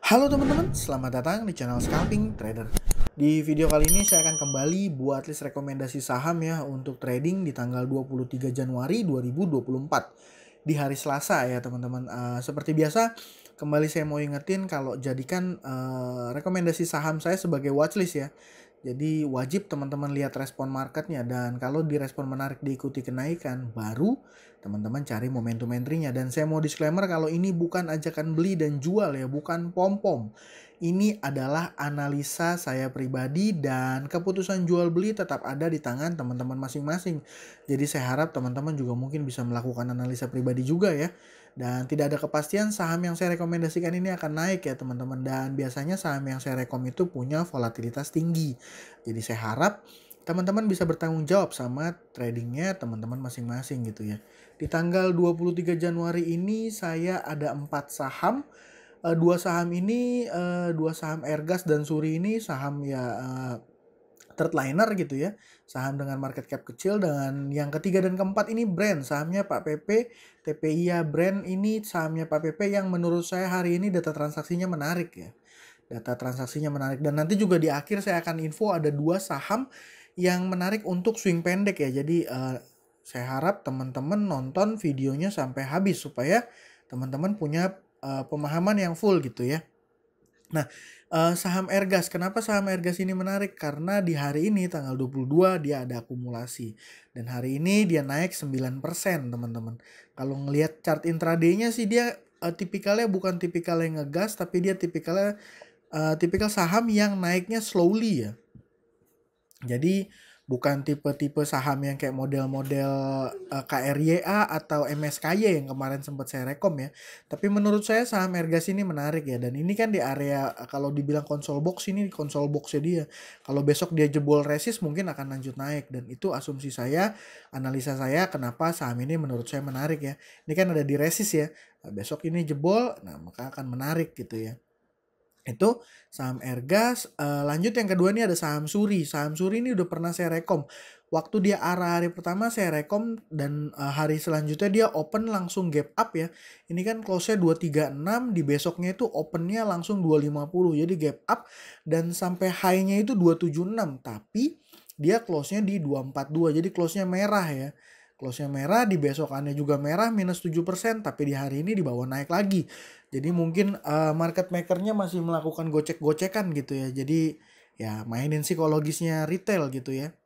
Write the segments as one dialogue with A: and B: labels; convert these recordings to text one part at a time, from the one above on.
A: Halo teman-teman, selamat datang di channel Scalping Trader. Di video kali ini saya akan kembali buat list rekomendasi saham ya untuk trading di tanggal 23 Januari 2024 di hari Selasa ya teman-teman. Seperti biasa, kembali saya mau ingetin kalau jadikan rekomendasi saham saya sebagai watchlist ya. Jadi wajib teman-teman lihat respon marketnya, dan kalau di respon menarik diikuti kenaikan, baru teman-teman cari momentum entry-nya. Dan saya mau disclaimer kalau ini bukan ajakan beli dan jual ya, bukan pom-pom. Ini adalah analisa saya pribadi dan keputusan jual beli tetap ada di tangan teman-teman masing-masing. Jadi saya harap teman-teman juga mungkin bisa melakukan analisa pribadi juga ya. Dan tidak ada kepastian saham yang saya rekomendasikan ini akan naik ya teman-teman. Dan biasanya saham yang saya rekom itu punya volatilitas tinggi. Jadi saya harap teman-teman bisa bertanggung jawab sama tradingnya teman-teman masing-masing gitu ya. Di tanggal 23 Januari ini saya ada 4 saham. Dua saham ini, dua saham Airgas dan Suri ini saham ya third liner gitu ya. Saham dengan market cap kecil. Dan yang ketiga dan keempat ini brand. Sahamnya Pak PP, TPIA brand ini sahamnya Pak PP yang menurut saya hari ini data transaksinya menarik ya. Data transaksinya menarik. Dan nanti juga di akhir saya akan info ada dua saham yang menarik untuk swing pendek ya. Jadi saya harap teman-teman nonton videonya sampai habis supaya teman-teman punya pemahaman yang full gitu ya. Nah, saham Airgas, kenapa saham Airgas ini menarik? Karena di hari ini tanggal 22 dia ada akumulasi. Dan hari ini dia naik 9% teman-teman. Kalau ngelihat chart intraday-nya sih dia tipikalnya bukan tipikal yang ngegas, tapi dia tipikal saham yang naiknya slowly ya. Jadi bukan tipe-tipe saham yang kayak model-model KRYA atau MSKY yang kemarin sempat saya rekom ya. Tapi menurut saya saham Airgas ini menarik ya. Dan ini kan di area kalau dibilang console box, ini console boxnya dia. Kalau besok dia jebol resist mungkin akan lanjut naik. Dan itu asumsi saya, analisa saya kenapa saham ini menurut saya menarik ya. Ini kan ada di resist ya. Nah, besok ini jebol, nah maka akan menarik gitu ya. Itu saham Airgas. Lanjut yang kedua ini ada saham Suri. Saham Suri ini udah pernah saya rekom. Waktu dia arah hari pertama saya rekom, dan hari selanjutnya dia open langsung gap up ya. Ini kan close-nya 236, di besoknya itu opennya langsung 250. Jadi gap up dan sampai high-nya itu 276. Tapi dia close-nya di 242. Jadi close-nya merah ya. Close-nya merah, di besokannya juga merah minus 7%, tapi di hari ini dibawa naik lagi. Jadi mungkin market makernya masih melakukan gocek-gocekan gitu ya. Jadi ya mainin psikologisnya retail gitu ya.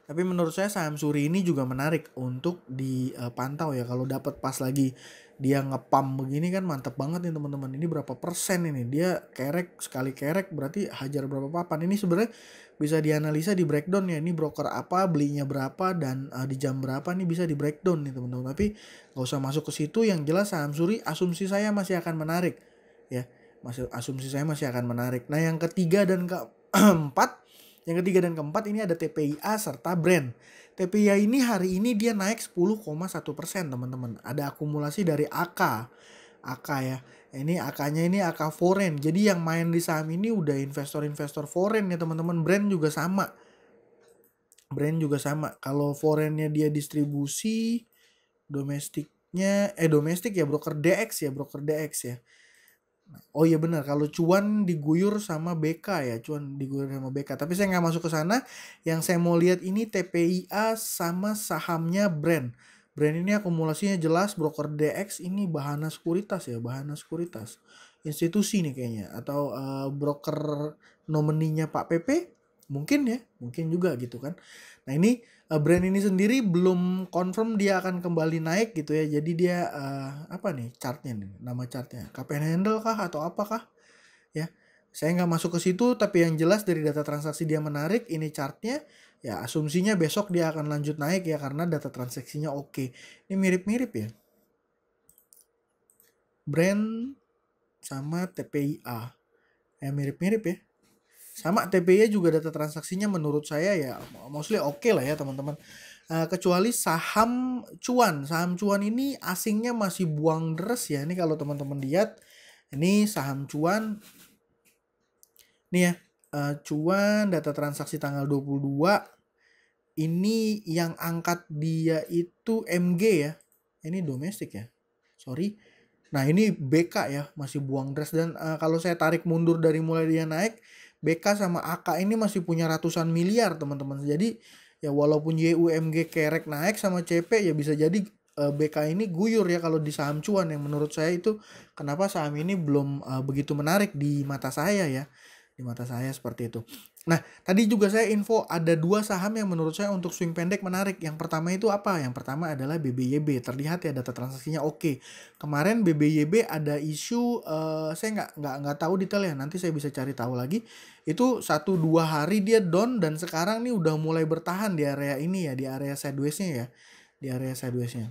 A: Tapi menurut saya saham Suri ini juga menarik untuk dipantau ya. Kalau dapat pas lagi dia ngepam begini kan mantap banget nih teman-teman. Ini berapa persen ini? Dia kerek, sekali kerek berarti hajar berapa papan. Ini sebenarnya bisa dianalisa di breakdown ya. Ini broker apa, belinya berapa, dan di jam berapa nih bisa di breakdown nih teman-teman. Tapi nggak usah masuk ke situ. Yang jelas saham Suri asumsi saya masih akan menarik ya. Asumsi saya masih akan menarik. Nah yang ketiga dan keempat ini ada TPIA serta brand. TPIA ini hari ini dia naik 10,1% teman-teman. Ada akumulasi dari AK. AK ya. Ini AK-nya ini AK foreign. Jadi yang main di saham ini udah investor-investor foreign ya teman-teman. Brand juga sama. Kalau foreignnya dia distribusi, domestik ya broker DX ya. Oh iya benar, kalau cuan diguyur sama BK ya, Tapi saya nggak masuk ke sana. Yang saya mau lihat ini TPIA sama sahamnya brand. Brand ini akumulasinya jelas, broker DX ini Bahana Sekuritas ya, institusi nih kayaknya, atau broker nomininya Pak PP, mungkin ya, mungkin juga gitu kan. Nah ini brand ini sendiri belum confirm dia akan kembali naik gitu ya. Jadi dia apa nih chartnya nih, nama chartnya KPN handle kah atau apakah ya. Saya nggak masuk ke situ, tapi yang jelas dari data transaksi dia menarik. Ini chartnya ya, asumsinya besok dia akan lanjut naik ya karena data transaksinya oke. Ini mirip-mirip ya, brand sama TPIA ya, mirip-mirip ya. Sama TPIA juga data transaksinya menurut saya ya mostly oke lah ya teman-teman. Kecuali saham cuan ini asingnya masih buang deres ya. Ini kalau teman-teman lihat, ini saham cuan nih ya, cuan data transaksi tanggal 22 ini yang angkat dia itu MG ya. Ini domestik ya, sorry. Nah ini BK ya masih buang deras, dan kalau saya tarik mundur dari mulai dia naik, BK sama AK ini masih punya ratusan miliar teman-teman. Jadi ya walaupun YUMG kerek naik sama CP, ya bisa jadi BK ini guyur ya kalau di saham cuan. Yang menurut saya itu kenapa saham ini belum begitu menarik di mata saya ya. Di mata saya seperti itu. Nah, tadi juga saya info ada 2 saham yang menurut saya untuk swing pendek menarik. Yang pertama itu apa? Yang pertama adalah BBYB. Terlihat ya data transaksinya oke. Kemarin BBYB ada isu, saya nggak tahu detail ya. Nanti saya bisa cari tahu lagi. Itu 1-2 hari dia down, dan sekarang nih udah mulai bertahan di area ini ya, di area sideways-nya ya. Di area sideways-nya.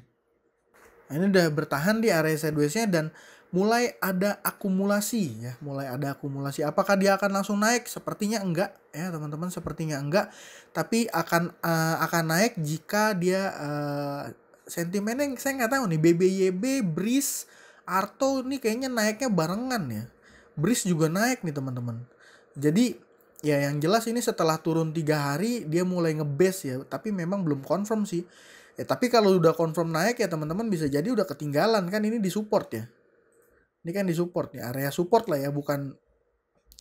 A: Nah, ini udah bertahan di area sideways-nya dan mulai ada akumulasi ya, mulai ada akumulasi. Apakah dia akan langsung naik? Sepertinya enggak ya teman-teman, sepertinya enggak. Tapi akan naik jika dia sentimennya saya nggak tahu nih. BBYB, BRIS, Arto nih kayaknya naiknya barengan ya. BRIS juga naik nih teman-teman. Jadi ya yang jelas ini setelah turun 3 hari dia mulai ngebase ya, tapi memang belum confirm sih. Ya tapi kalau udah confirm naik ya teman-teman bisa jadi udah ketinggalan kan, ini di support ya. Ini kan di support nih, area support lah ya, bukan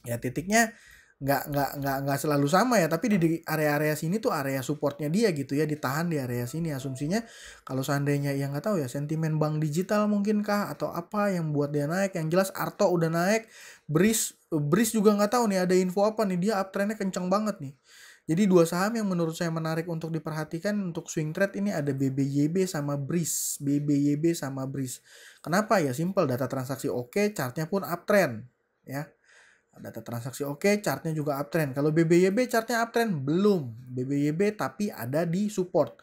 A: ya titiknya nggak selalu sama ya, tapi di area-area sini tuh area supportnya dia gitu ya, ditahan di area sini. Asumsinya kalau seandainya yang nggak tahu ya, sentimen bank digital mungkinkah atau apa yang buat dia naik. Yang jelas Arto udah naik, BRIS juga nggak tahu nih ada info apa nih, dia uptrendnya kencang banget nih. Jadi 2 saham yang menurut saya menarik untuk diperhatikan untuk swing trade ini ada BBYB sama BRIS. BBYB sama BRIS. Kenapa ya? Simple, data transaksi oke, chartnya pun uptrend ya. Data transaksi oke, chartnya juga uptrend. Kalau BBYB chartnya uptrend belum. BBYB tapi ada di support.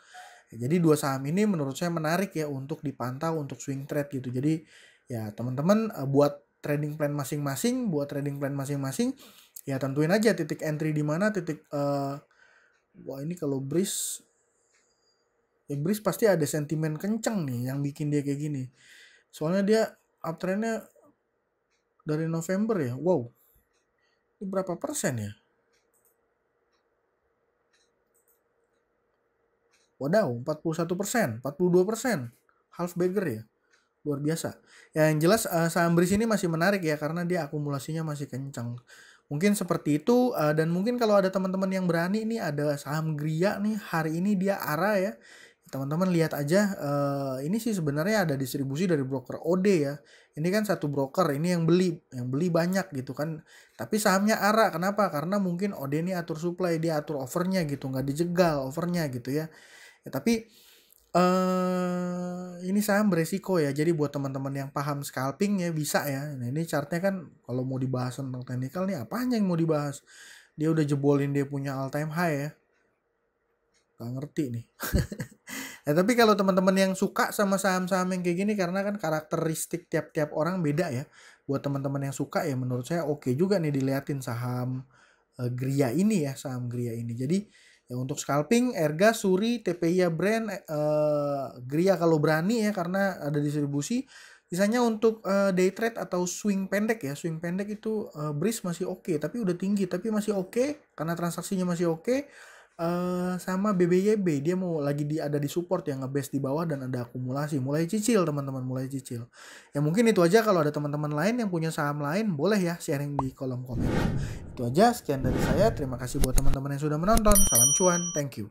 A: Jadi 2 saham ini menurut saya menarik ya untuk dipantau untuk swing trade gitu. Jadi ya teman-teman buat trading plan masing-masing, ya tentuin aja titik entry di mana, titik wah ini kalau BRIS ya, BRIS pasti ada sentimen kenceng nih yang bikin dia kayak gini. Soalnya dia uptrendnya dari November ya. Wow. Ini berapa persen ya? Wadaw, 41%, 42%. Half bagger ya. Luar biasa. Ya, yang jelas saham BRIS ini masih menarik ya karena dia akumulasinya masih kencang. Mungkin seperti itu, dan mungkin kalau ada teman-teman yang berani, ini ada saham Gria nih, hari ini dia ARA ya. Teman-teman lihat aja, ini sih sebenarnya ada distribusi dari broker OD ya. Ini kan satu broker, ini yang beli banyak gitu kan. Tapi sahamnya ARA, kenapa? Karena mungkin OD ini atur supply, dia atur overnya gitu, nggak dijegal overnya gitu ya. Ya tapi ini saham beresiko ya. Jadi buat teman-teman yang paham scalping ya bisa ya. Nah ini chartnya kan kalau mau dibahas tentang technical nih, apanya yang mau dibahas? Dia udah jebolin dia punya all time high ya. Gak ngerti nih. Nah, tapi kalau teman-teman yang suka sama saham-saham yang kayak gini, karena kan karakteristik tiap-tiap orang beda ya. Buat teman-teman yang suka ya menurut saya oke juga nih diliatin saham Gria ini ya, saham Gria ini. Jadi ya untuk scalping Erga, Suri, TPIA Brand, Gria kalau berani ya karena ada distribusi. Sisanya untuk day trade atau swing pendek ya. Swing pendek itu BRIS masih oke, tapi udah tinggi tapi masih oke karena transaksinya masih oke. Sama BBYB dia mau lagi ada di support yang ngebase di bawah dan ada akumulasi, mulai cicil teman-teman, mulai cicil. Ya mungkin itu aja. Kalau ada teman-teman lain yang punya saham lain boleh ya sharing di kolom komentar. Itu aja, sekian dari saya. Terima kasih buat teman-teman yang sudah menonton. Salam cuan, thank you.